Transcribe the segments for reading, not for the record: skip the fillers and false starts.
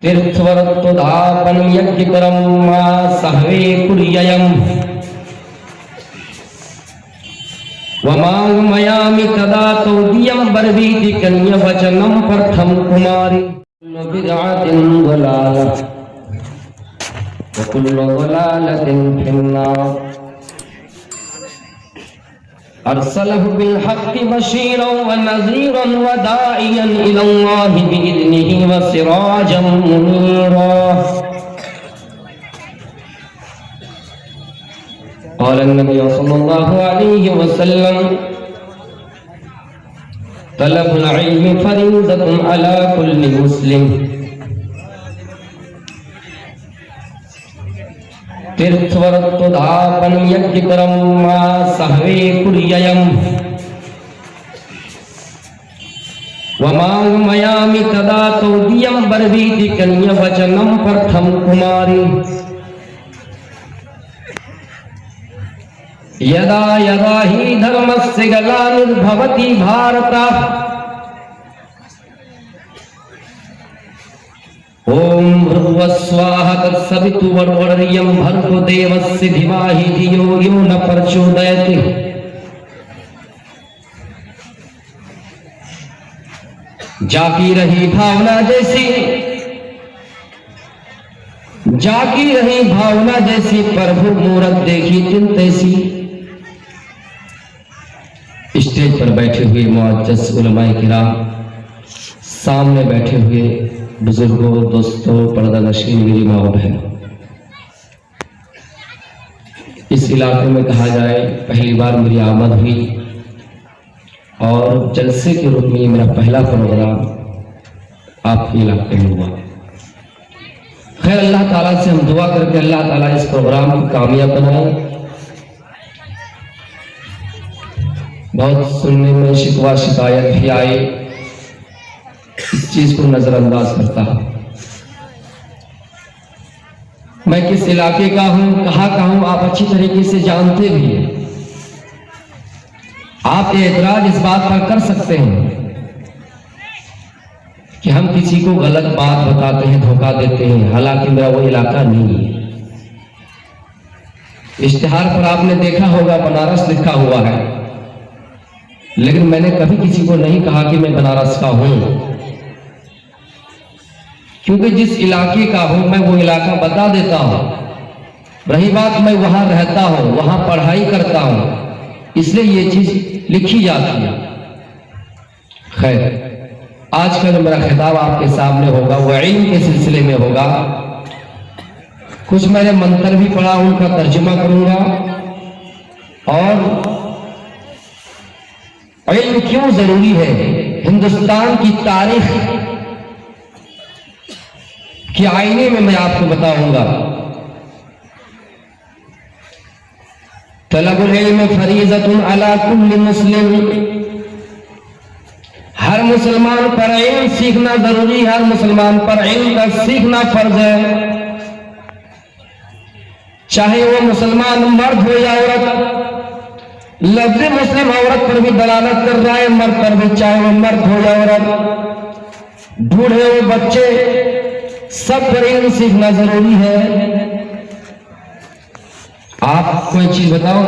तीर्थवरत्वधापन यज्ञकरम मा सहवे कुर्ययम् वमागमयामि तदा तौदियं बर्वीति कन्यवचनं प्रथम कुमारी बिदअतिन दलाला वकुल्लु दलालतिन फिन्नार अरसलहु बिलहक्कि बशीरन व नज़ीरन व दाइयन इलल्लाहि बिइज़निहि व सिराजम मुनीरा قال النبي صلى الله عليه وسلم طلب العلم فريضة على كل مسلم तीर्थवरत्वधापन यज्ञकरम मा सहवे कुर्ययम् वमागमयामि तदा तौदियं बर्वीति कन्यवचनं प्रथम कुमारी यदा यदा हि धर्मस्य ग्लानिर्भवति भारत ओम भृगुस्वाहा तत्सवितुर्वरेण्यं भर्गो देवस्य धीमहि धियो यो न प्रचोदयात् जाकी रही भावना जैसी प्रभु मूरत देखी तिन तैसी। स्टेज पर बैठे हुए मुअज्जज़ उलमाए किराम, सामने बैठे हुए बुजुर्गों, दोस्तों, पर्दा नशीन मेरी माँ बहन, इस इलाके में कहा जाए पहली बार मेरी आमद हुई और जलसे के रूप में मेरा पहला प्रोग्राम आपके इलाके में हुआ। खैर अल्लाह ताला से हम दुआ करके अल्लाह ताला इस प्रोग्राम को कामयाब बनाए। बहुत सुनने में शिकवा शिकायत भी आए, इस चीज को नजरअंदाज करता हूं। मैं किस इलाके का हूं, कहां का हूं, आप अच्छी तरीके से जानते भी हैं। आप एतराज इस बात पर कर सकते हैं कि हम किसी को गलत बात बताते हैं, धोखा देते हैं, हालांकि मेरा वो इलाका नहीं है। इश्तिहार पर आपने देखा होगा बनारस लिखा हुआ है, लेकिन मैंने कभी किसी को नहीं कहा कि मैं बनारस का हूं, क्योंकि जिस इलाके का हूं मैं वो इलाका बता देता हूं। रही बात मैं वहां रहता हूं, वहां पढ़ाई करता हूं, इसलिए ये चीज लिखी जाती है। खैर आज का जो मेरा खिताब आपके सामने होगा वो इल्म के सिलसिले में होगा। कुछ मैंने मंत्र भी पढ़ा, उनका तर्जुमा करूंगा और इल्म क्यों जरूरी है, हिंदुस्तान की तारीख के आईने में मैं आपको बताऊंगा। तलबुल इल्म फरीज़तुन अला कुल्लि मुस्लिम, हर मुसलमान पर इल्म सीखना जरूरी है, हर मुसलमान पर इल्म का सीखना फर्ज है, चाहे वो मुसलमान मर्द हो या औरत। लफ्ज़ मुस्लिम औरत पर भी दलालत कर रहा है, मर्द पर भी, चाहे वो मर्द हो या औरत, बूढ़े हो बच्चे, सब पर इल्म सीखना जरूरी है। आप कोई चीज बताओ,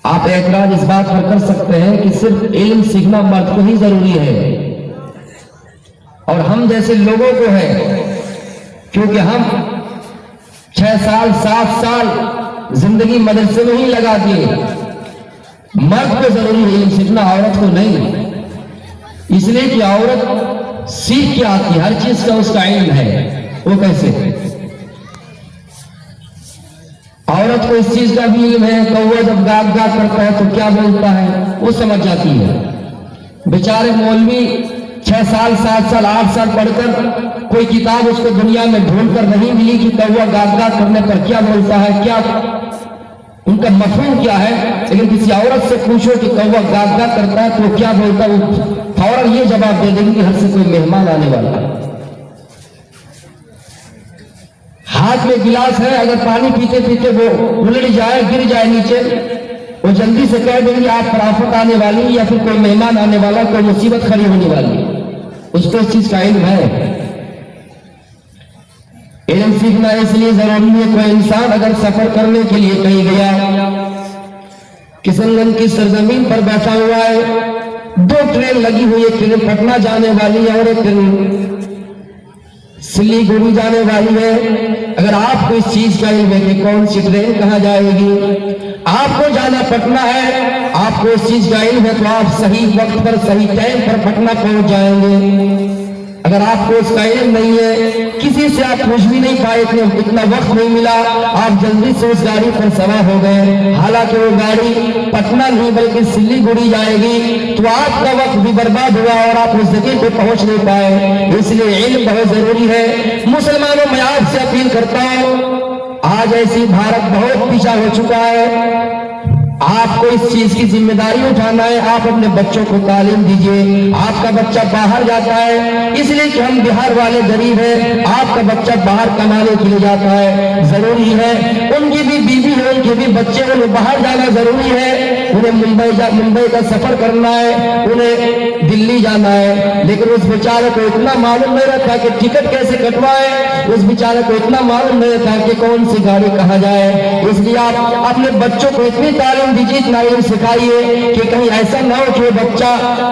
आप एतराज इस बात पर कर सकते हैं कि सिर्फ इल्म सीखना मर्द को ही जरूरी है और हम जैसे लोगों को है, क्योंकि हम 6 साल 7 साल जिंदगी मदरसे में ही लगा दिए। मर्द को जरूरी है इल्म सीखना, औरत को नहीं, इसलिए कि औरत सीख के आती है, हर चीज का उसका इल्म है। वो कैसे? औरत को इस चीज का भी इल्म है, कौवा जब गाग गाग करता है तो क्या बोलता है वो समझ जाती है। बेचारे मौलवी 6 साल 7 साल 8 साल पढ़कर कोई किताब उसको दुनिया में ढूंढ कर नहीं मिली कि कौवा गाग गाग करने पर क्या बोलता है, क्या उनका मफहूम क्या है। लेकिन किसी औरत से पूछो कि कौवा गाग गाग करता है तो वो क्या बोलता है, वो फौरन ये जवाब दे देंगे कि घर से कोई मेहमान आने वाला है। हाथ में गिलास है, अगर पानी पीते पीते वो उलट जाए, गिर जाए नीचे, वो जल्दी से कह देंगे आप पर आफत आने वाली या फिर कोई मेहमान आने वाला, कोई मुसीबत खड़ी होने वाली। उसको इस चीज का इल्म है। सीखना इसलिए जरूरी है, कोई इंसान अगर सफर करने के लिए कहीं गया, किशनगंज की सरजमीन पर बैठा हुआ है, 2 ट्रेन लगी हुई है, ट्रेन पटना जाने वाली है और एक ट्रेन सिलीगुड़ी जाने वाली है। अगर आपको इस चीज का इल्म है कि कौन सी ट्रेन कहाँ जाएगी, आपको जाना पटना है, आपको इस चीज का इल्म है, तो आप सही वक्त पर सही टाइम पर पटना पहुंच जाएंगे। अगर आपको इसका इल्म नहीं है, किसी से आप पूछ भी नहीं पाए, इतना वक्त नहीं मिला, आप जल्दी से उस गाड़ी पर सवार हो गए, हालांकि वो गाड़ी पटना नहीं बल्कि सिलीगुड़ी जाएगी, तो आपका वक्त भी बर्बाद हुआ और आप उस जगह पे पहुंच नहीं पाए। इसलिए इल्म बहुत जरूरी है। मुसलमानों, मैं आपसे अपील करता हूं, आज ऐसी भारत बहुत पीछा हो चुका है, आपको इस चीज की जिम्मेदारी उठाना है। आप अपने बच्चों को तालीम दीजिए। आपका बच्चा बाहर जाता है इसलिए कि हम बिहार वाले गरीब हैं, आपका बच्चा बाहर कमाने के लिए जाता है, जरूरी है, उनकी भी बीवी है, उनके भी बच्चे, उन्हें बाहर जाना जरूरी है, उन्हें मुंबई का सफर करना है, उन्हें दिल्ली जाना है, लेकिन उस बेचारे को इतना मालूम नहीं रहता कि टिकट कैसे कटवाए, उस बेचारे को इतना मालूम नहीं रहता कि कौन सी गाड़ी कहाँ जाए। इसलिए आप अपने बच्चों को इतनी तालीम दीजिए, इतना इल्म सिखाइए कि कहीं ऐसा ना हो कि वो बच्चा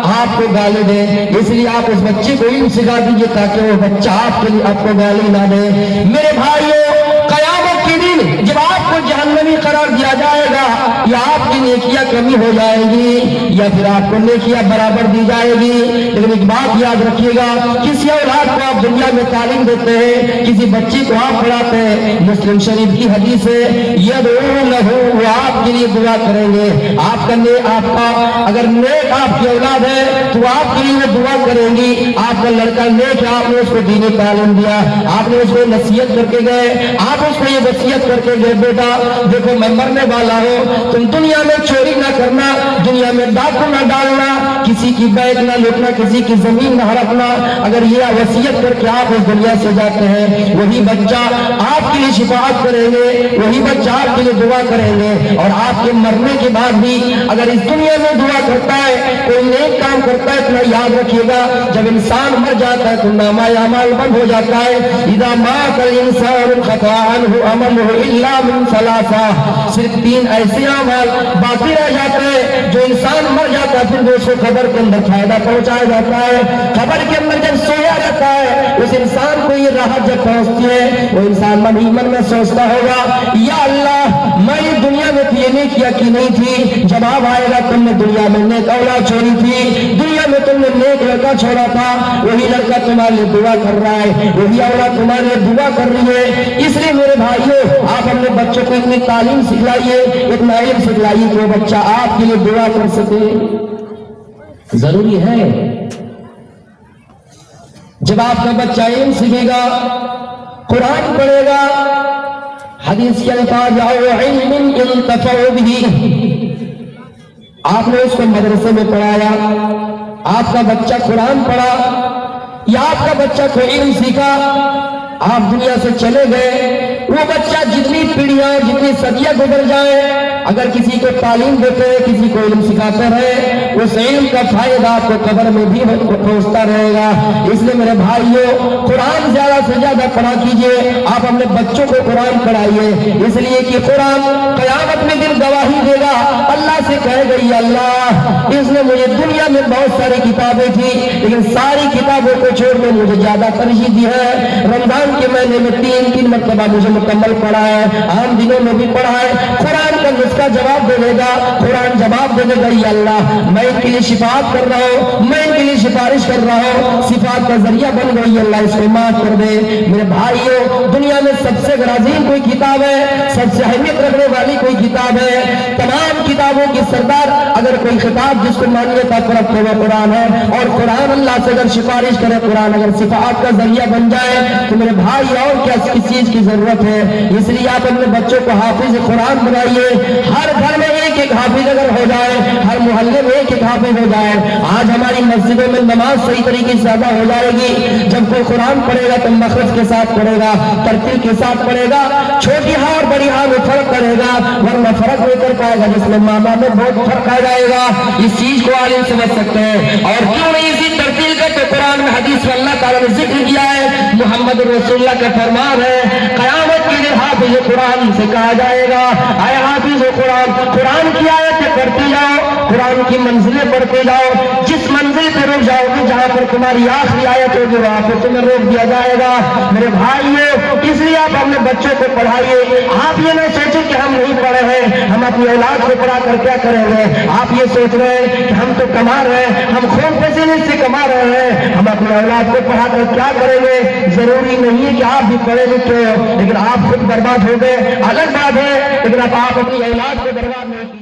आपको गाली दे। इसलिए आप उस बच्चे को इल्म सिखा दीजिए ताकि वो बच्चा आपके लिए आपको गाली ना दे। मेरे भाइयों, क़यामत के दिन जब आपको जहन्नमी करार दिया जाएगा, या आपकी नेकियां कमी हो जाएगी या फिर आपको नेकियां बराबर दी जाएगी। लेकिन एक बात याद रखिएगा, किसी औलाद को आप दुनिया में तालीम देते हैं, किसी बच्चे को आप पढ़ाते हैं, मुस्लिम शरीफ की हदीस है, यदउलहु, वो आपके लिए दुआ करेंगे। आपका अगर नेक आपकी औलाद है तो आपके लिए वो दुआ करेंगी। आपका लड़का नेक है, आपने उसको दीनी तालीम दिया, आपने उसको नसीहत करके गए, आप उसको ये वसीयत करके गए, बेटा देखो मैं मरने वाला हूँ, तुम दुनिया में चोरी ना करना, दुनिया में डाकू ना डालना, किसी की बैग ना लूटना, किसी की जमीन ना हड़पना। अगर ये वसीयत करके आप इस दुनिया से जाते हैं, वही बच्चा आपके लिए शिफाअत करेंगे, वही बच्चा आपके लिए दुआ करेंगे। और आपके मरने के बाद भी अगर इस दुनिया में दुआ करता है, कोई नेक काम करता है, तो याद रखिएगा जब इंसान मर जाता है तो नामा अमाल बंद हो जाता है। इदा मातल इंसान खताअनहु अमलुहु इल्ला मिन सलासा, सिर्फ 3 ऐसे अमाल बाकी रह जाते हैं। जो इंसान मर जाता है फिर उसको कब्र के अंदर फायदा पहुंचाया जाता है। कब्र के अंदर जब सोया जाता है उस इंसान को ये राहत जब पहुंचती है, वो इंसान मन ही मन में सोचता होगा, या अल्लाह मैं दुनिया में ये नहीं किया कि नहीं थी, जवाब आएगा तुमने दुनिया में नेक औलाद छोड़ी थी, दुनिया में तुमने नेक लड़का छोड़ा था, वही लड़का तुम्हारे लिए दुआ कर रहा है, वही औलाद तुम्हारे लिए दुआ कर रही है। इसलिए मेरे भाइयों, आप अपने बच्चों को इतनी तालीम सिखलाइए, इतना इल्म सिखलाइए कि वो बच्चा आपके लिए दुआ कर सके। जरूरी है जब आपका बच्चा इल्म सीखेगा, कुरान पढ़ेगा, हदीस के अल्फाज आपने उसको मदरसे में पढ़ाया, आपका बच्चा कुरान पढ़ा या आपका बच्चा कोई इल्म सीखा, आप दुनिया से चले गए, वो बच्चा जितनी पीढ़ियां जितनी सदियां गुजर जाए, अगर किसी को तालीम देते हैं, किसी को इल्म सिखाते रहे, उस इल्म का फायदा आपको कब्र में भी पहुंचता रहेगा। इसलिए मेरे भाइयों, कुरान ज्यादा से ज्यादा पढ़ा कीजिए, आप अपने बच्चों को कुरान पढ़ाइए, इसलिए कि कुरान क़यामत में दिन गवाही देगा, अल्लाह से कहेगा अल्लाह इसने मुझे दुनिया में बहुत सारी किताबें थी लेकिन सारी किताबों को छोड़कर मुझे ज्यादा तरजीह दी है। रमजान के महीने में 3-3 मरतबा मुझे मुकम्मल पढ़ा है, आम दिनों में भी पढ़ा है। कुरान का उसका जवाब दे देगा, कुरान जवाब दे देगा, या अल्लाह मैं इनके लिए शिफाअत कर रहा हूँ, मैं इनके लिए सिफारिश कर रहा हूँ, सिफात का जरिया बन गई, अल्लाह इसको माफ कर दे। मेरे भाइयों, दुनिया में सबसे अजीम कोई किताब है, सबसे अहमियत रखने वाली कोई किताब है, तमाम किताबों की सरदार अगर कोई किताब जिसको मान्यता प्राप्त हो कुरान है, और कुरान अल्लाह से अगर सिफारिश करे, कुरान अगर सिफात का जरिया बन जाए, तो मेरे भाई और क्या किस चीज की जरूरत है। इसलिए आप अपने बच्चों को हाफिज कुरान बनाइए, हर घर में एक हाफिज अगर हो जाए, हर मोहल्ले में एक हाफिज हो जाए। आज हमारी मस्जिदों में नमाज सही तरीके से अदा हो जाएगी, जब कोई कुरान पढ़ेगा तो मखरज के साथ पढ़ेगा, तरतीब के साथ पढ़ेगा, छोटी हाँ और बड़ी हाँ में फर्क करेगा, वरना फर्क नहीं कर पाएगा, जिसमें मामा में बहुत फर्क आ जाएगा। इस चीज को आलिम समझ सकते हैं। और क्यों नहीं इसी तरह तरतील करते कुरान में हदीस में अल्लाह ताला ने जिक्र किया है, मोहम्मद रसूलुल्लाह का फरमान है, क़यामत के दिन हाफिज कुरान से कहा जाएगा, आए हाफिज कुरान, कुरान की आयतें पढ़ते जाओ, कुरान की मंजिलें पढ़ते जाओ, जिस मंजिल पे रुक जाओगे जहां पर तुम्हारी आखिरी आयत होगी वहां पर तुम्हें रोक दिया जाएगा। मेरे भाइयों, इसलिए आप अपने बच्चों को पढ़ाइए। आप ये नहीं सोचें कि हम नहीं पढ़े हैं, हम अपनी औलाद को पढ़ा कर क्या करेंगे। आप ये सोच रहे हैं कि हम तो कमा रहे हैं, हम खून पसीने से कमा रहे हैं, हम अपनी औलाद को पढ़ा कर क्या करेंगे। जरूरी नहीं है कि आप भी पढ़े लिखे हो, लेकिन आप खुद बर्बाद हो गए अलग बात है, लेकिन आप अपनी औलाद को बर्बाद नहीं